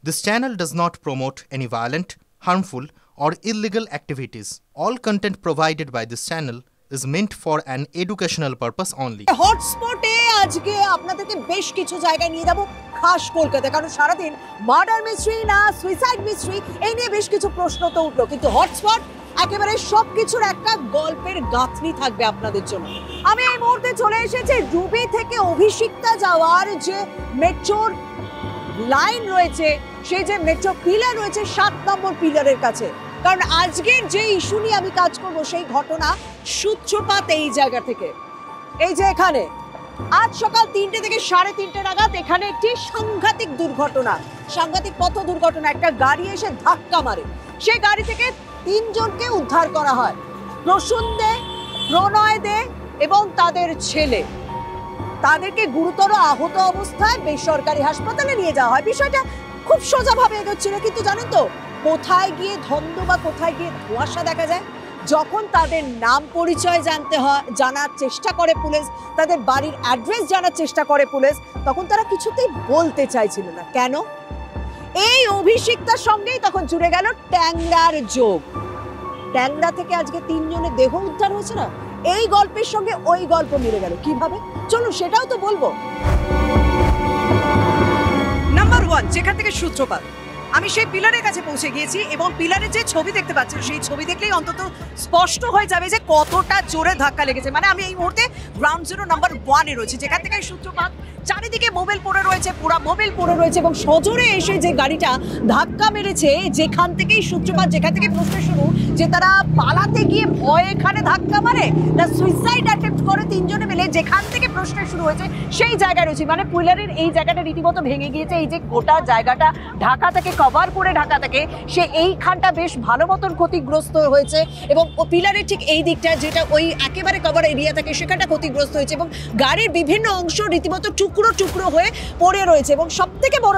This channel does not promote any violent, harmful, or illegal activities. All content provided by this channel is meant for an educational purpose only. হটস্পটে আজকে আপনাদেরকে বেশ কিছু জায়গায় নিয়ে যাব খাস কলকাতা, কারণ সারাদিন মার্ডার মিস্ট্রি না সুইসাইড মিস্ট্রি এই নিয়ে বেশ কিছু প্রশ্ন তো উঠলো, কিন্তু হটস্পট একেবারে সবকিছুর একটা গল্পের গাঁথনি থাকবে আপনাদের জন্য। আমি এই মুহূর্তে চলে এসেছি রুবি থেকে অভিষিক্তা যাওয়ার যে মেট্রোর লাইন রয়েছে, সেই যে মেট্রো পিলার রয়েছে 7 নম্বর পিলারের কাছে, কারণ আজকের যে ইস্যু নিয়ে আমি কাজ করব সেই ঘটনা সূত্রপাত এই জায়গা থেকে। এই যে এখানে আজ সকাল 3টে থেকে 3:30 নাগাদ এখানে একটি সাংঘাতিক দুর্ঘটনা, সাংঘাতিক পথ দুর্ঘটনা, একটা গাড়ি এসে ধাক্কা মারে। সেই গাড়ি থেকে 3 জনকে উদ্ধার করা হয়, প্রসূন দে, প্রণয় দে এবং তাদের ছেলে। তাদেরকে গুরুতর আহত অবস্থায় বেসরকারি হাসপাতালে নিয়ে যাওয়া হয়। বিষয়টা খুব সোজাভাবে এগোচ্ছিল, কিন্তু জানেন তো কোথায় গিয়ে ধন্দ বা কোথায় গিয়ে ধোঁয়াশা দেখা যায়? যখন তাদের নাম পরিচয় জানার চেষ্টা করে পুলিশ, তাদের বাড়ির অ্যাড্রেস জানার চেষ্টা করে পুলিশ, তখন তারা কিছুতেই বলতে চাইছিল না। কেন? এই অভিষিক্তার সঙ্গেই তখন জুড়ে গেল ট্যাংরার যোগ। ট্যাংরা থেকে আজকে 3 জনের দেহ উদ্ধার হয়েছে না, এই গল্পের সঙ্গে ওই গল্প মিলে গেল কিভাবে? চলুন সেটাও তো বলবো। নাম্বার 1, যেখান থেকে সূত্রপাত, আমি সেই পিলারের কাছে পৌঁছে গিয়েছি এবং পিলারের যে ছবি দেখতে পাচ্ছেন সেই ছবি দেখলেই অন্তত স্পষ্ট হয়ে যাবে যে কতটা জোরে ধাক্কা লেগেছে। মানে আমি এই মুহূর্তে গ্রাউন্ড জিরো নাম্বার 1-এ রয়েছি, যেখান থেকে সূত্রপাত। চারিদিকে মোবাইল পড়ে রয়েছে, পুরো মোবাইল পড়ে রয়েছে এবং সজোরে এসে যে গাড়িটা ধাক্কা মেরেছে, যেখান থেকেই সূত্রপাত, যেখান থেকে প্রশ্ন শুরু যে তারা পালাতে গিয়ে ভয়ে এখানে ধাক্কা মারে না সুইসাইড অ্যাটেম্প্ট করে 3 জনে মিলে, যেখান থেকে প্রশ্ন শুরু হয়েছে সেই জায়গায় রয়েছে। মানে পিলারের এই জায়গাটা রীতিমতো ভেঙে গিয়েছে। এই যে গোটা জায়গাটা ঢাকা থেকে কভার করে ঢাকা থেকে, সে এইখানটা বেশ ভালো মতন ক্ষতিগ্রস্ত হয়েছে এবং ও পিলারের ঠিক এই দিকটা যেটা ওই একেবারে কভার এরিয়া থাকে সেখানটা ক্ষতিগ্রস্ত হয়েছে এবং গাড়ির বিভিন্ন অংশ রীতিমতো টুকরো টুকরো হয়ে পড়ে রয়েছে। এবং সবথেকে বড়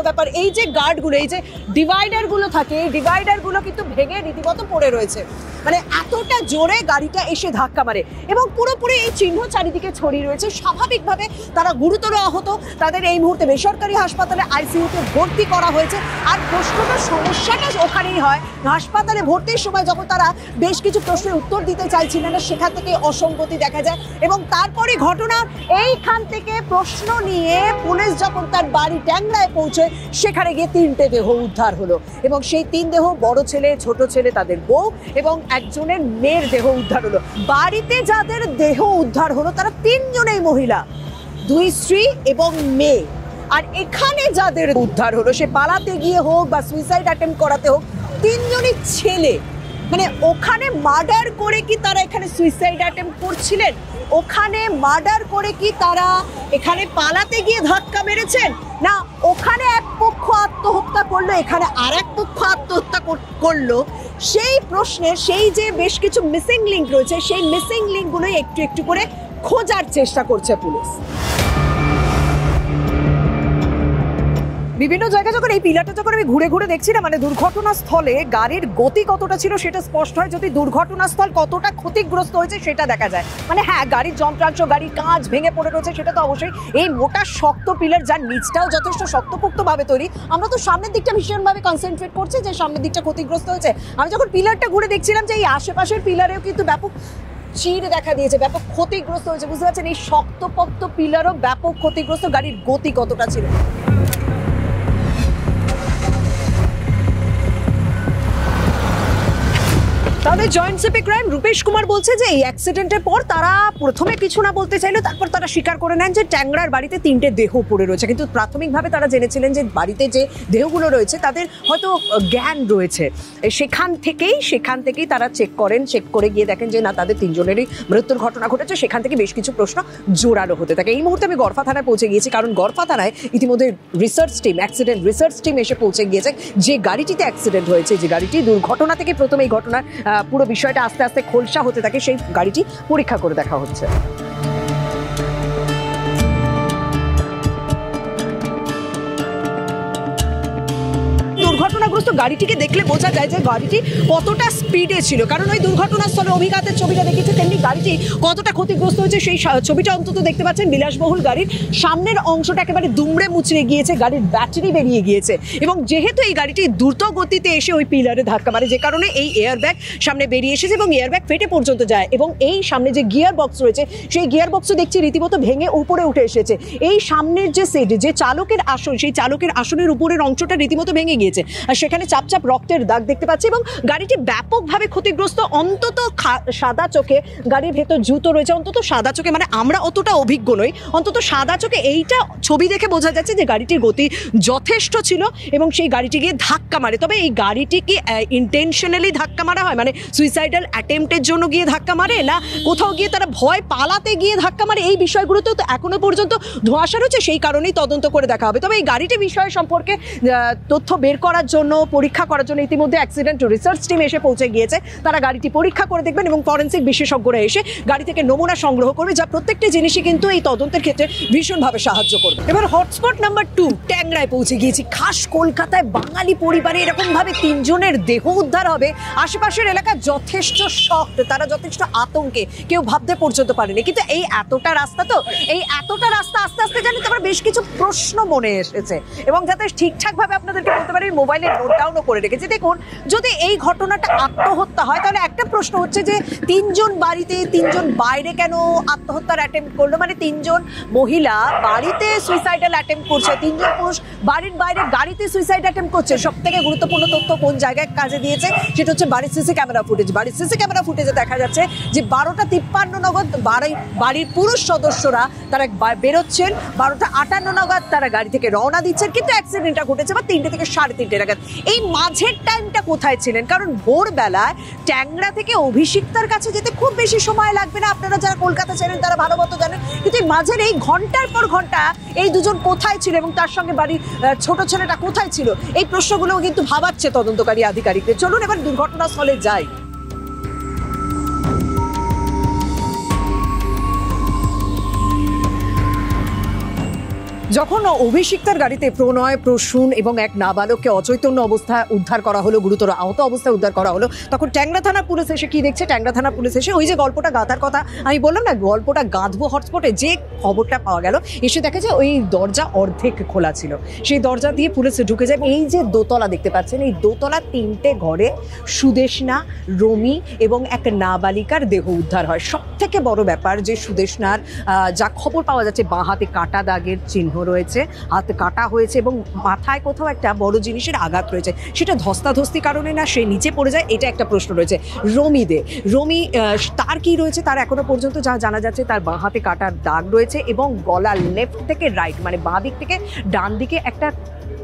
ব্যাপার এই যে গার্ডগুলো, এই যে ডিভাইডারগুলো থাকে, এই ডিভাইডারগুলো কিন্তু ভেঙে রীতিমতো পড়ে রয়েছে। মানে এতটা জোরে গাড়িটা এসে ধাক্কা মারে এবং পুরোপুরি এই চিহ্ন চারিদিকে ছড়িয়ে রয়েছে। স্বাভাবিকভাবে তারা গুরুতর আহত, তাদের এই মুহূর্তে বেসরকারি হাসপাতালে আইসিইউতে ভর্তি করা হয়েছে। আর সমস্যাটা ওখানেই হয়, হাসপাতালে ভর্তির সময় যখন তারা বেশ কিছু প্রশ্নের উত্তর দিতে চাইছিলেন না, সেখান থেকে অসঙ্গতি দেখা যায় এবং তারপরে ঘটনা এইখান থেকে প্রশ্ন নিয়ে পুলিশ যখন তার বাড়ি ট্যাংরায় পৌঁছয়, সেখানে গিয়ে 3টে দেহ উদ্ধার হলো এবং সেই 3 দেহ, বড় ছেলে, ছোট ছেলে, তাদের বউ এবং একজনের মেয়ের দেহ উদ্ধার হলো। বাড়িতে যাদের দেহ উদ্ধার হলো তারা 3 জনেই মহিলা, 2 স্ত্রী এবং মেয়ে। আর এখানে যাদের উদ্ধার হলো, সে পালাতে গিয়ে হোক বা সুইসাইড অ্যাটেম্প্ট করাতে হোক, 3 জনই ছেলে। মানে ওখানে মার্ডার করে কি তারা এখানে সুইসাইড অ্যাটেম্প্ট করছিলেন? ওখানে মার্ডার করে কি তারা এখানে পালাতে গিয়ে ধাক্কা মেরেছেন? না, ওখানে এক পক্ষ আত্মহত্যা করলো, এখানে আর এক পক্ষ আত্মহত্যা করলো। সেই প্রশ্নের সেই যে বেশ কিছু মিসিং লিঙ্ক রয়েছে, সেই মিসিং লিঙ্কগুলোই একটু একটু করে খোঁজার চেষ্টা করছে পুলিশ। বিভিন্ন জায়গায় যখন এই পিলারটা যখন আমি ঘুরে ঘুরে দেখছি না, মানে দুর্ঘটনাস্থলে গাড়ির গতি কতটা ছিল সেটা স্পষ্ট হয়, যদি দুর্ঘটনাস্থল কতটা ক্ষতিগ্রস্ত হয়েছে সেটা দেখা যায়। মানে হ্যাঁ, গাড়ির যন্ত্রাংশ, গাড়ির কাঁচ ভেঙে পড়ে রয়েছে, সেটা তো অবশ্যই। এই মোটা শক্ত পিলার, যার নিচটাও যথেষ্ট শক্তপোক্তভাবে তৈরি, আমরা তো সামনের দিকটা ভীষণভাবে কনসেন্ট্রেট করছি যে সামনের দিকটা ক্ষতিগ্রস্ত হয়েছে। আমি যখন পিলারটা ঘুরে দেখছিলাম যে এই আশেপাশের পিলারেও কিন্তু ব্যাপক চির দেখা দিয়েছে, ব্যাপক ক্ষতিগ্রস্ত হয়েছে। বুঝতে পারছেন, এই শক্তপোক্ত পিলারও ব্যাপক ক্ষতিগ্রস্ত। গাড়ির গতি কতটা ছিল। তাহলে joint CP crime Rupesh Kumar বলছে যে এই অ্যাক্সিডেন্টের পর তারা প্রথমে কিছু না বলতে চাইলো, তারপর তারা স্বীকার করে নেন যে ট্যাংরার বাড়িতে 3টে দেহ পড়ে রয়েছে। কিন্তু প্রাথমিকভাবে তারা জেনেছিলেন যে বাড়িতে যে দেহগুলো রয়েছে তাদের হয়তো জ্ঞান রয়েছে। সেখান থেকেই তারা চেক করে গিয়ে দেখেন যে না, তাদের 3 জনেরই মৃত্যুর ঘটনা ঘটেছে। সেখান থেকে বেশ কিছু প্রশ্ন জোরালো হতে থাকে। এই মুহূর্তে আমি গড়ফা থানায় পৌঁছে গিয়েছি, কারণ গড়ফা থানায় ইতিমধ্যে অ্যাক্সিডেন্ট রিসার্চ টিম এসে পৌঁছে গিয়েছে। যে গাড়িটিতে অ্যাক্সিডেন্ট হয়েছে, যে গাড়িটি দুর্ঘটনা থেকে প্রথমে এই ঘটনার পুরো বিষয়টা আস্তে আস্তে খোলসা হতে থাকে, সেই গাড়িটি পরীক্ষা করে দেখা হচ্ছে। দুর্ঘটনাগ্রস্ত গাড়িটিকে দেখলে বোঝা যায় যে গাড়িটি কতটা স্পিডে ছিল, কারণ ওই দুর্ঘটনাস্থলে অভিঘাতের ছবিটা দেখেছে, তেমনি গাড়িটি কতটা ক্ষতিগ্রস্ত হয়েছে সেই ছবিটা অন্তত দেখতে পাচ্ছেন। বিলাসবহুল গাড়ির সামনের অংশটা একেবারে দুমড়ে মুচড়ে গিয়েছে, গাড়ির ব্যাটারি বেরিয়ে গিয়েছে, এবং যেহেতু এই গাড়িটি দ্রুত গতিতে এসে ওই পিলারে ধাক্কা মারে, যে কারণে এই এয়ারব্যাগ সামনে বেরিয়ে এসেছে এবং এয়ারব্যাগ ফেটে পর্যন্ত যায়, এবং এই সামনে যে গিয়ার বক্স রয়েছে সেই গিয়ার বক্সও দেখছি রীতিমতো ভেঙে উপরে উঠে এসেছে। এই সামনের যে সিট, যে চালকের আসন, সেই চালকের আসনের উপরের অংশটা রীতিমতো ভেঙে গিয়েছে, আর সেখানে চাপচাপ রক্তের দাগ দেখতে পাচ্ছি, এবং গাড়িটি ব্যাপকভাবে ক্ষতিগ্রস্ত। অন্তত সাদা চোখে গাড়ির ভেতর জুতো রয়েছে, অন্তত সাদা চোখে, মানে আমরা অতটা অভিজ্ঞ নই, অন্তত সাদা চোখে এইটা ছবি দেখে বোঝা যাচ্ছে যে গাড়িটির গতি যথেষ্ট ছিল এবং সেই গাড়িটি গিয়ে ধাক্কা মারে। তবে এই গাড়িটি কি ইন্টেনশনালি ধাক্কা মারা হয়, মানে সুইসাইডাল অ্যাটেম্পটের জন্য গিয়ে ধাক্কা মারে, না কোথাও গিয়ে তারা ভয় পালাতে গিয়ে ধাক্কা মারে, এই বিষয়গুলোতেও তো এখনো পর্যন্ত ধোঁয়াশা রয়েছে, সেই কারণেই তদন্ত করে দেখা হবে। তবে এই গাড়িটি বিষয় সম্পর্কে তথ্য বের করার জন্য, পরীক্ষা করার জন্য ইতিমধ্যে অ্যাক্সিডেন্ট রিসার্চ টিম এসে পৌঁছে গিয়েছে। তারা গাড়িটি পরীক্ষা করে দেখবেন এবং ফরেনসিক বিশেষজ্ঞরা এসে গাড়ি থেকে নমুনা সংগ্রহ করবে, যা প্রত্যেকটি জিনিসই কিন্তু এই তদন্তের ক্ষেত্রে ভীষণভাবে সাহায্য করবে। এবার হটস্পট নাম্বার 2 ট্যাংরায় পৌঁছে গিয়েছি। খাস কলকাতায় বাঙালি পরিবারে এরকম ভাবে 3 জনের দেহ উদ্ধার হবে, আশেপাশের এলাকা যথেষ্ট শক্ত, তারা যথেষ্ট আতঙ্কে, কেউ ভাবতে পর্যন্ত পারেনি। কিন্তু এই এতটা রাস্তা আস্তে আস্তে জানি তারপর বেশ কিছু প্রশ্ন মনে এসেছে, এবং যাতে ঠিকঠাক ভাবে আপনাদেরকে বলতে পারি মোবাইলে নোট ডাউনও করে রেখেছি। দেখুন, যদি এই ঘটনাটা আত্মহত্যা হয় তাহলে একটা প্রশ্ন হচ্ছে যে 3 জন বাড়িতে, 3 জন বাইরে কেন আত্মহত্যার অ্যাটেম্প্ট করলো? মানে 3 জন মহিলা বাড়িতে সুইসাইডাল অ্যাটেম্প্ট করছে, 3 জন পুরুষ বাড়ির বাইরে গাড়িতে সুইসাইড অ্যাটেম্প্ট করছে। সব থেকে গুরুত্বপূর্ণ তথ্য কোন জায়গায় কাজে দিয়েছে সেটা হচ্ছে বাড়ির সিসি ক্যামেরা ফুটেজ। বাড়ির সিসি ক্যামেরা ফুটেজে দেখা যাচ্ছে যে 12:53 নাগাদ বাড়ির পুরুষ সদস্যরা তারা বেরোচ্ছেন, 12:58 নাগাদ তারা গাড়ি থেকে রওনা দিচ্ছেন, কিন্তু অ্যাক্সিডেন্টটা ঘটেছে বা 3টে থেকে 3:30 নাগাদ। এই মাঝের টাইমটা কোথায় ছিলেন? কারণ ভোরবেলায় ট্যাংরা থেকে অভিষিক্তার কাছে যেতে খুব বেশি সময় লাগবে না, আপনারা যারা কলকাতা ছিলেন তারা ভালো মতো জানেন, কিন্তু এই মাঝের এই ঘন্টার পর ঘন্টা এই দুজন কোথায় ছিল এবং তার সঙ্গে বাড়ির ছোট ছেলেটা কোথায় ছিল, এই প্রশ্নগুলোও কিন্তু ভাবাচ্ছে তদন্তকারী আধিকারিকদের। চলুন এবার দুর্ঘটনাস্থলে যাই। যখন অভিষিক্তার গাড়িতে প্রণয়, প্রসূন এবং এক নাবালককে অচৈতন্য অবস্থায় উদ্ধার করা হলো, গুরুতর আহত অবস্থায় উদ্ধার করা হলো, তখন ট্যাংরা থানা পুলিশ এসে কি দেখছে? ট্যাংরা থানা পুলিশ এসে ওই যে গল্পটা গাঁথার কথা আমি বললাম না, গল্পটা গাঁথবো হটস্পটে, যে খবরটা পাওয়া গেল, এসে দেখা যায় ওই দরজা অর্ধেক খোলা ছিল। সেই দরজা দিয়ে পুলিশ ঢুকে যায়। এই যে দোতলা দেখতে পাচ্ছেন, এই দোতলা 3টে ঘরে সুদেষ্ণা, রমি এবং এক নাবালিকার দেহ উদ্ধার হয়। সব থেকে বড় ব্যাপার যে সুদেষ্ণার যা খবর পাওয়া যাচ্ছে, বাঁ হাতে কাটা দাগের চিহ্ন রয়েছে, হাত কাটা হয়েছে এবং মাথায় কোথাও একটা বড় জিনিসের আঘাত রয়েছে। সেটা ধস্তাধস্তি কারণে না সে নিচে পড়ে যায়, এটা একটা প্রশ্ন রয়েছে। রমি তার কি রয়েছে? তার এখনো পর্যন্ত যা জানা যাচ্ছে, তার বাঁ হাতে কাটার দাগ রয়েছে এবং গলার লেফট থেকে রাইট, মানে বাঁ দিক থেকে ডান দিকে একটা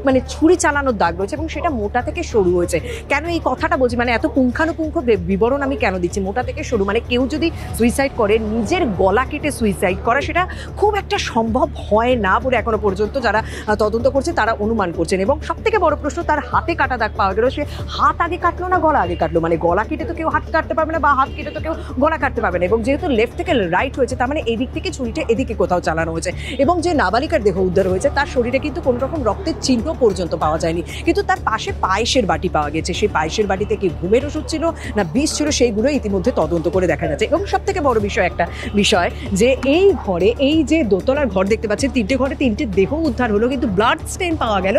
মানে ছুরি চালানোর দাগ রয়েছে এবং সেটা মোটা থেকে সরু হয়েছে। কেন এই কথাটা বলছি, মানে এত পুঙ্খানুপুঙ্খ বিবরণ আমি কেন দিচ্ছি? মোটা থেকে সরু মানে কেউ যদি সুইসাইড করে, নিজের গলা কেটে সুইসাইড করা সেটা খুব একটা সম্ভব হয় না বলে এখনো পর্যন্ত যারা তদন্ত করছে তারা অনুমান করছেন। এবং সব থেকে বড় প্রশ্ন, তার হাতে কাটা দাগ পাওয়া গেল, সে হাত আগে কাটলো না গলা আগে কাটলো? মানে গলা কেটে তো কেউ হাত কাটতে পারবে না, বা হাত কেটে তো কেউ গলা কাটতে পারবে না, এবং যেহেতু লেফট থেকে রাইট হয়েছে তার মানে এদিক থেকে ছুরিটা এদিকে কোথাও চালানো হয়েছে। এবং যে নাবালিকার দেহ উদ্ধার হয়েছে তার শরীরে কিন্তু কোনো রকম রক্তের চিহ্ন পর্যন্ত পাওয়া যায়নি, কিন্তু তার পাশে পায়েসের বাটি পাওয়া গেছে। সেই পায়েসের বাটিতে কি ঘুমের ওষুধ ছিল না বিষ ছিল, সেইগুলো ইতিমধ্যে তদন্ত করে দেখা যাচ্ছে। এবং সব থেকে বড় একটা বিষয় যে এই ঘরে, এই যে দোতলার ঘর দেখতে পাচ্ছেন, 3টে ঘরে 3টে দেহ উদ্ধার হলো, কিন্তু ব্লাড স্টেন পাওয়া গেল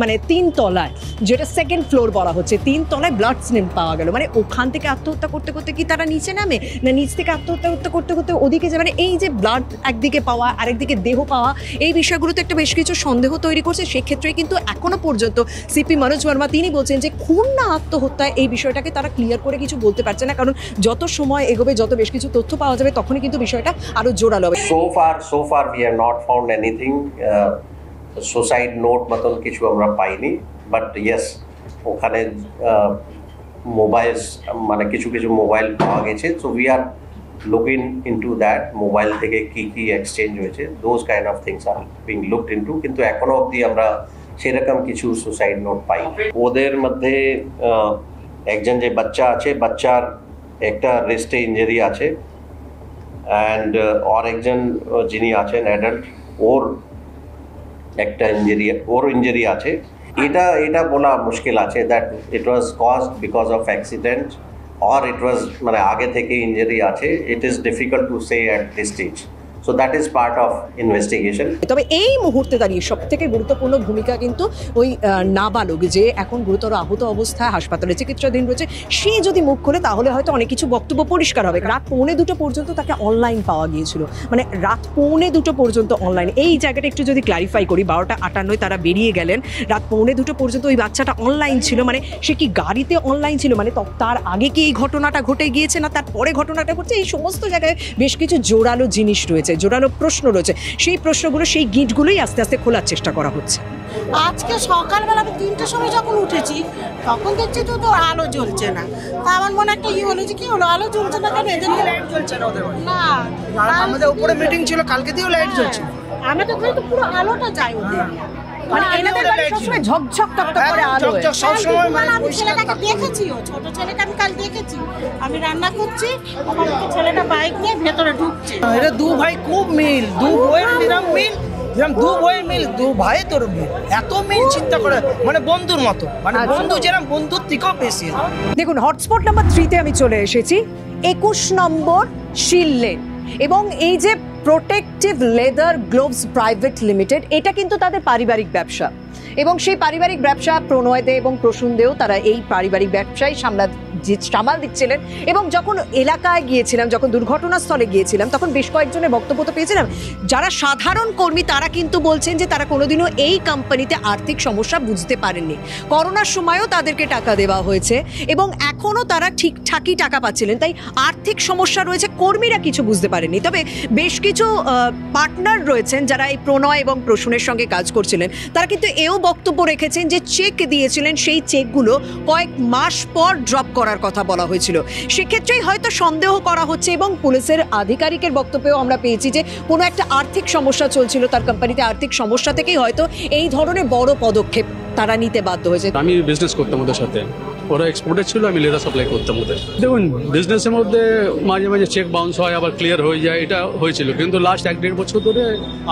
মানে 3 তলায়, যেটা 2nd ফ্লোর বলা হচ্ছে, 3 তলায় ব্লাড স্টেন পাওয়া গেল। মানে ওখান থেকে আত্মহত্যা করতে করতে কি তারা নিচে নামে, না নিচ থেকে আত্মহত্যা করতে করতে ওদিকে যায়? মানে এই যে ব্লাড একদিকে পাওয়া, আরেকদিকে দেহ পাওয়া, এই বিষয়গুলোতে একটা বেশ কিছু সন্দেহ তৈরি করছে। সেক্ষেত্রে কিন্তু এখনো পর্যন্ত সিপি মনোজ বর্মা তিনি বলছেন যে খুন না আত্মহত্যা, এই বিষয়টাকে তারা ক্লিয়ার করে কিছু বলতে পারছে না, কারণ যত সময় এগোবে, যত বেশ কিছু তথ্য পাওয়া যাবে, তখনই কিন্তু বিষয়টা আরো জোরালো হবে। So far we have not found anything suicide note মতন কিছু আমরা পাইনি, বাট ইয়েস ওখানে মোবাইল মানে কিছু মোবাইল পাওয়া গেছে। So we are looking into that, mobile থেকে কি এক্সচেঞ্জ হয়েছে, those kind of things are being looked into, কিন্তু এখনো অবধি আমরা সেরকম কিছু সুসাইড নোট পাই। ওদের মধ্যে একজন যে বাচ্চা আছে, বাচ্চার একটা রিস্টে ইঞ্জুরি আছে, অ্যান্ড আর একজন যিনি আছেন অ্যাডাল্ট, ওর ইঞ্জুরি আছে। এটা বলা মুশকিল আছে that it was caused because of accident or it was মানে আগে থেকে ইনজুরি আছে, it is difficult to say at this stage. So that is part of investigation. তবে এই মুহূর্তে দাঁড়িয়ে সবথেকে গুরুত্বপূর্ণ ভূমিকা কিন্তু ওই নাবালক যে এখন গুরুতর আহত অবস্থায় হাসপাতালে চিকিৎসাধীন রয়েছে, সে যদি মুখ খোলে তাহলে হয়তো অনেক কিছু বক্তব্য পরিষ্কার হবে। রাত 1:45 পর্যন্ত তাকে অনলাইন পাওয়া গিয়েছিল, মানে রাত 1:45 পর্যন্ত অনলাইন। এই জায়গাটা একটু যদি ক্লারিফাই করি, 12:58 তারা বেরিয়ে গেলেন, রাত 1:45 পর্যন্ত ওই বাচ্চাটা অনলাইন ছিল, মানে সে কি গাড়িতে অনলাইন ছিল, মানে তার আগে কি এই ঘটনাটা ঘটে গিয়েছে না তার পরে ঘটনাটা ঘটছে? এই সমস্ত জায়গায় বেশ কিছু জোরালো জিনিস রয়েছে, জোরালো প্রশ্ন রয়েছে। সেই প্রশ্নগুলো, সেই গিটগুলোই আস্তে আস্তে খোলার চেষ্টা করা হচ্ছে। আজকে সকালবেলা আমি 3টার সময় যখন উঠেছি তখন দেখছি তো আলো জ্বলছে না। তা আমার মনে একটা হলো যে কি হলো, আলো জ্বলছে না কেন? এদের লাইট জ্বলছে না ওদের না, আমাদের উপরে মিটিং ছিল কালকে দিয়েও লাইট জ্বলছে। আমাদের ওখানে তো পুরো আলোটা যায় ওদের, মানে এনাদের বাড়ি সবসময় ঝকঝক টকটক করে আলো। আমি ছেলেটাকে দেখেছি, ও ছোট ছেলেকে আমি কাল দেখেছি, আমি রান্না করছি, আমার ছেলেটা বাইক নিয়ে ভেতরে ঢুকছে। এটা দু ভাই খুব মিল, দু বইয়ের নিরাম মিল, যেরকম দু বইয়ের মিল, দু ভাই তোর মিল, এত মিল চিন্তা করে, মানে বন্ধুর মতো, মানে বন্ধু যেরকম বন্ধুর থেকেও বেশি। দেখুন, হটস্পট নাম্বার 3-তে আমি চলে এসেছি, 21 নম্বর শিল লেন, এবং এই যে protective leather gloves private limited, এটা কিন্তু তাদের পারিবারিক ব্যবসা, এবং সেই পারিবারিক ব্যবসা প্রণয় দে এবং প্রসূন দেও তারা এই পারিবারিক ব্যবসায় সামাল দিচ্ছিলেন। এবং যখন এলাকায় গিয়েছিলাম, যখন দুর্ঘটনাস্থলে গিয়েছিলাম, তখন বেশ কয়েকজনের বক্তব্য তো পেয়েছিলাম, যারা সাধারণ কর্মী তারা কিন্তু বলছেন যে তারা কোনোদিনও এই কোম্পানিতে আর্থিক সমস্যা বুঝতে পারেননি। করোনার সময়ও তাদেরকে টাকা দেওয়া হয়েছে এবং এখনও তারা ঠিকঠাকই টাকা পাচ্ছিলেন, তাই আর্থিক সমস্যা রয়েছে, কর্মীরা কিছু বুঝতে পারেননি। তবে বেশ কিছু পার্টনার রয়েছেন যারা এই প্রণয় এবং প্রসূনের সঙ্গে কাজ করছিলেন, তারা কিন্তু এও বক্তব্য রেখেছেন যে চেক দিয়েছিলেন, সেই চেকগুলো কয়েক মাস পর ড্রপ করার কথা বলা হয়েছিল। সেক্ষেত্রেই হয়তো সন্দেহ করা হচ্ছে, এবং পুলিশের আধিকারিকের বক্তব্যেও আমরা পেয়েছি যে কোনো একটা আর্থিক সমস্যা চলছিল তার কোম্পানিতে, আর্থিক সমস্যা থেকেই হয়তো এই ধরনের বড় পদক্ষেপ তারা নিতে বাধ্য হয়েছে। আমি বিজনেস করতাম ওদের সাথে, ওরা এক্সপোর্টার ছিল, আমি লেদার সাপ্লাই করতাম ওদের। দেখুন, বিজনেসের মধ্যে মাঝে মাঝে চেক বাউন্স হয়, আবার ক্লিয়ার হয়ে যায়, এটা হয়েছিল। কিন্তু লাস্ট 1-1.5 বছর ধরে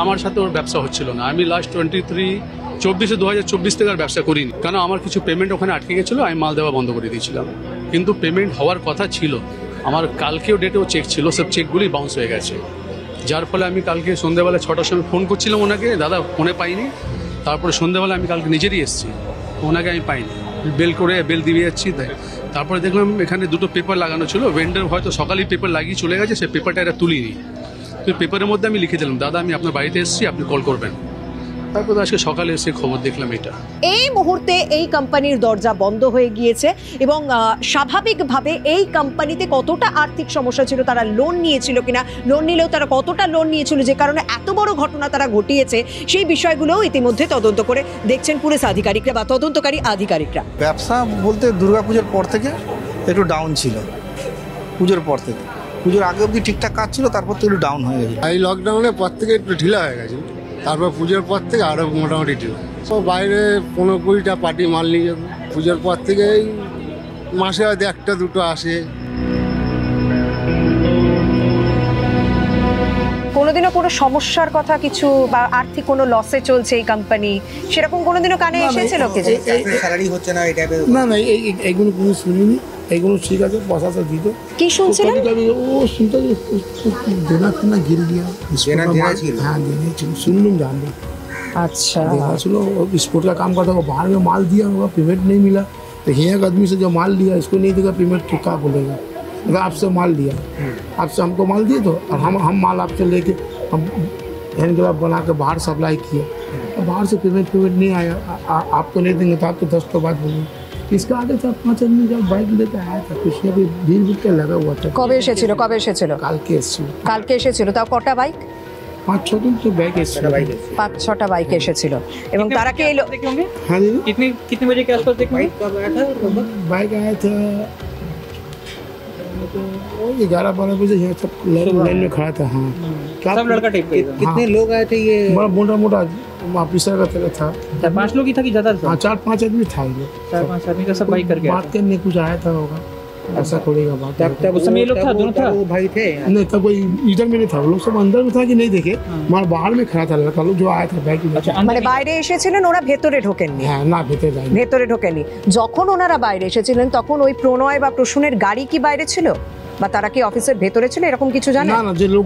আমার সাথে ওর ব্যবসা হচ্ছিল না। আমি লাস্ট 2024 থেকে আর ব্যবসা করিনি, কারণ আমার কিছু পেমেন্ট ওখানে আটকে গেছিলো, আমি মাল দেওয়া বন্ধ করে দিয়েছিলাম। কিন্তু পেমেন্ট হওয়ার কথা ছিল, আমার কালকেও ডেটেও চেক ছিল, সব চেকগুলি বাউন্স হয়ে গেছে। যার ফলে আমি কালকে সন্ধ্যেবেলা 6টার সময় ফোন করছিলাম ওনাকে, দাদা ফোনে পাইনি। তারপরে সন্ধ্যেবেলা আমি কালকে নিজেরই এসেছি, ওনাকে আমি পাইনি, বেল দিয়ে যাচ্ছি। তারপরে দেখলাম এখানে 2টো পেপার লাগানো ছিল, ভেন্ডার হয়তো সকালেই পেপার লাগিয়ে চলে গেছে, সে পেপারটা এরা তুলিনি। তো পেপারের মধ্যে আমি লিখে দিলাম, দাদা আমি আপনার বাড়িতে এসেছি, আপনি কল করবেন। তারপর আজকে সকালে এসে খবর দেখলাম এটা। এই মুহূর্তে এই কোম্পানির দরজা বন্ধ হয়ে গিয়েছে, এবং স্বাভাবিকভাবে এই কোম্পানিতে কতটা আর্থিক সমস্যা ছিল, তারা লোন নিয়েছিল কিনা, লোন নিলেও তারা কতটা লোন নিয়েছিল যে কারণে এত বড় ঘটনা তারা ঘটিয়েছে, সেই বিষয়গুলোও ইতিমধ্যে তদন্ত করে দেখছেন পুলিশ আধিকারিকরা বা তদন্তকারী আধিকারিকরা। ব্যবসা বলতে দুর্গাপুজোর পর থেকে একটু ডাউন ছিল, পুজোর পর থেকে, পুজোর আগে অবধি ঠিকঠাক কাজ ছিল, তারপর তো একটু ডাউন হয়ে গেছে। এই লকডাউনের পর থেকে একটু ঢিলা হয়ে গেছে, তারপর পুজোর পর থেকে আরও মোটামুটি ঢিলা। সব বাইরে 15-20টা পার্টি মাল নিয়ে যাবে, পুজোর পর থেকে এই মাসে হয়তো 1-2টো আসে। কোনোদিনও কোনো সমস্যার কথা কিছু বা আর্থিক কোনো লসে চলছে এই কোম্পানি, সেরকম কোনোদিনও কানে এসেছিল কি? স্যালারি হচ্ছে না, এই টাইপের না না, এইগুলো কোনো শুনিনি, এইগুলো ঠিক আছে, প্রশাসন দিত। কি শুনছিলেন? ও শুনতে দেনা ফেনা গির দিয়া, हाँ देना ছিল, सुन जानते। अच्छा, देना चलो स्पोर्ट का काम करता है, बाहर में माल दिया होगा, पेमेंट नहीं मिला, तो यहाँ का आदमी से जो माल लिया इसको नहीं देगा पेमेंट, तो क्या बोलेगा? अगर आपसे माल लिया, आपसे हमको माल दिए तो, और हम माल आपसे लेके हम हैंड ग्लव बना के बाहर सप्लाई किया, बाहर से पेमेंट नहीं आया, आपको नहीं देंगे तो आपको 10 तो बाद बोलेंगे। इसका आगे था 5 आदमी जब बाइक लेकर आया था, कुछ भी भीड़ के लगा हुआ था। কবে এসেছিল? কালকে এসেছিল। তাও কটা বাইক? 5-6 दिन तो बाइक एसেছিল, 5-6টা বাইক এসেছিল। এবং তারা কি এলো? हाँ दीदी, कितने बजे के आसपास देखा? बाइक आया था 11-12 बजे, यहाँ सब लाइन में खड़ा था। हाँ, सब लड़का टाइप का। कितने लोग आए थे? ये बड़ा मोटा ऑफिसर का तरह था। 4-5 लोग ही था कि ज़्यादा था? हाँ, 4-5 आदमी था। 4-5 आदमी का सब बाइक करके बात करने कुछ आया था होगा, ऐसा खोलेगा बात। तब उस समय ये लोग था, दोनों था? वो भाई थे नहीं तब कोई इधर में नहीं था, वो लोग सब अंदर में था कि नहीं देखे, हमारे बाहर में खड़ा था लड़का लोग जो आया था बैग। মানে বাইরে এসেছিলেন, ওরা ভেতরে ঢোকেননি? হ্যাঁ না ভেতরে যায়নি। ভেতরে ঢোকেননি। যখন ওনারা বাইরে এসেছিলেন তখন ওই প্রণয় বা প্রসূনের গাড়ি কি বাইরে ছিল, বা তারা কি অফিসের ভেতরে ছিল, এরকম কিছু জানেন? না না, যে লোক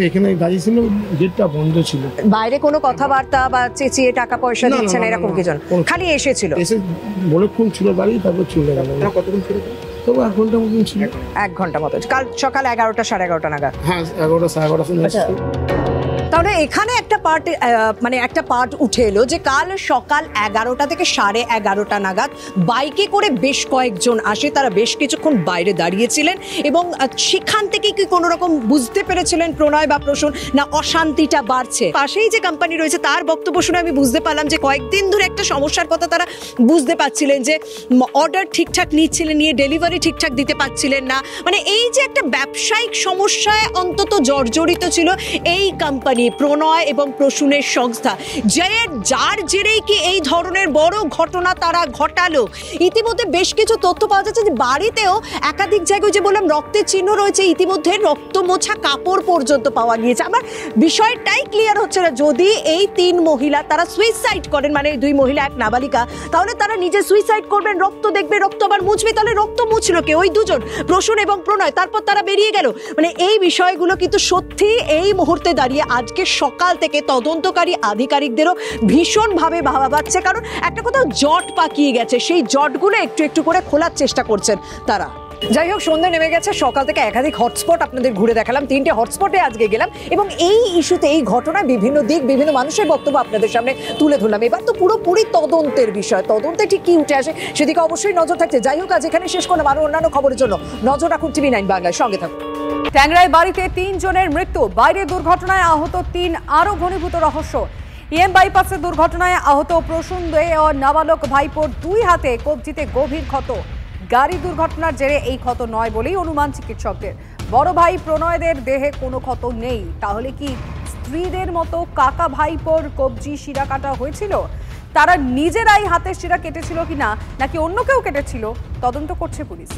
এখানে দাঁড়িয়ে ছিল গেটটা বন্ধ ছিল। বাইরে কোনো কথাবার্তা বা চেঁচিয়ে টাকা পয়সা দিচ্ছেন এরকম কিছু না, খালি এসেছিল? এসে বলেক্ষণ ছিল বাড়ি, তারপর চলে গেল। কতক্ষণ ছিল? তো 1 ঘন্টা মতন ছিল। 1 ঘন্টা মতো, কাল সকাল 11টা 11:30 নাগাদ? হ্যাঁ 11টা 11:30। তাহলে এখানে একটা পার্ট মানে একটা পার্ট উঠে এলো যে কাল সকাল 11টা থেকে 11:30 নাগাদ বাইকে করে বেশ কয়েকজন আসে, তারা বেশ কিছুক্ষণ বাইরে দাঁড়িয়েছিলেন এবং সেখান থেকে কি কোনো রকম বুঝতে পেরেছিলেন প্রণয় বা প্রসূন না অশান্তিটা বাড়ছে? পাশেই যে কোম্পানি রয়েছে তার বক্তব্য শুনে আমি বুঝতে পারলাম যে কয়েকদিন ধরে একটা সমস্যার কথা তারা বুঝতে পারছিলেন, যে অর্ডার ঠিকঠাক নিচ্ছিলেন, নিয়ে ডেলিভারি ঠিকঠাক দিতে পারছিলেন না। মানে এই যে একটা ব্যবসায়িক সমস্যায় অন্তত জর্জরিত ছিল এই কোম্পানি, প্রণয় এবং প্রসূনের সংস্থা, যার জেরেই কি এই ধরনের বড় ঘটনা তারা ঘটালো। ইতিমধ্যে বেশ কিছু তথ্য পাওয়া যাচ্ছে যে বাড়িতেও একাধিক জায়গায়, যে বললাম রক্তের চিহ্ন রয়েছে, ইতিমধ্যে রক্ত মোছা কাপড় পর্যন্ত পাওয়া গিয়েছে। আমার বিষয়টাই ক্লিয়ার হচ্ছে না, যদি এই 3 মহিলা তারা সুইসাইড করেন, মানে 2 মহিলা 1 নাবালিকা, তাহলে তারা নিজে সুইসাইড করবেন, রক্ত দেখবে, রক্ত আবার মুছবে, তাহলে রক্ত মুছলো কে? ওই দুজন, প্রসূন এবং প্রণয়, তারপর তারা বেরিয়ে গেল। মানে এই বিষয়গুলো কিন্তু সত্যি এই মুহূর্তে দাঁড়িয়ে আজকে সকাল থেকে তদন্তকারী আধিকারিকদেরও ভীষণভাবে ভাবাচ্ছে, কারণ একটা কোথাও জট পাকিয়ে গেছে, সেই জটগুলো একটু একটু করে খোলার চেষ্টা করছেন তারা। যাই হোক, সন্ধ্যা নেমে গেছে, সকাল থেকে একাধিক হটস্পট আপনাদের ঘুরে দেখালাম, 3টে হটস্পটে আজকে গেলাম এবং এই ইস্যুতে, এই ঘটনায় বিভিন্ন দিক, বিভিন্ন মানুষের বক্তব্য আপনাদের সামনে তুলে ধরলাম। এবার তো পুরোপুরি তদন্তের বিষয়, তদন্তে ঠিক কি উঠে আসে সেদিকে অবশ্যই নজর থাকছে। যাই হোক, আজ এখানে শেষ করলাম, আরো অন্যান্য খবরের জন্য নজর রাখুন TV9 বাংলার সঙ্গে থাকুন। ট্যাংরায় বাড়িতে 3 জনের মৃত্যু, বাইরে দুর্ঘটনায় আহত 3, আরো ঘনীভূত রহস্য। EM বাইপাসের দুর্ঘটনায় আহত প্রসূন দে ও নাবালক ভাইপোর 2 হাতে কবজিতে গভীর ক্ষত। গাড়ি দুর্ঘটনার জেরে এই ক্ষত নয় বলেই অনুমান চিকিৎসকদের। বড় ভাই প্রণয়দের দেহে কোনো ক্ষত নেই, তাহলে কি স্ত্রীদের মতো কাকা ভাইপোর কবজি শিরা কাটা হয়েছিল? তারা নিজেরাই হাতের শিরা কেটেছিল কিনা, নাকি অন্য কেউ কেটেছিল, তদন্ত করছে পুলিশ।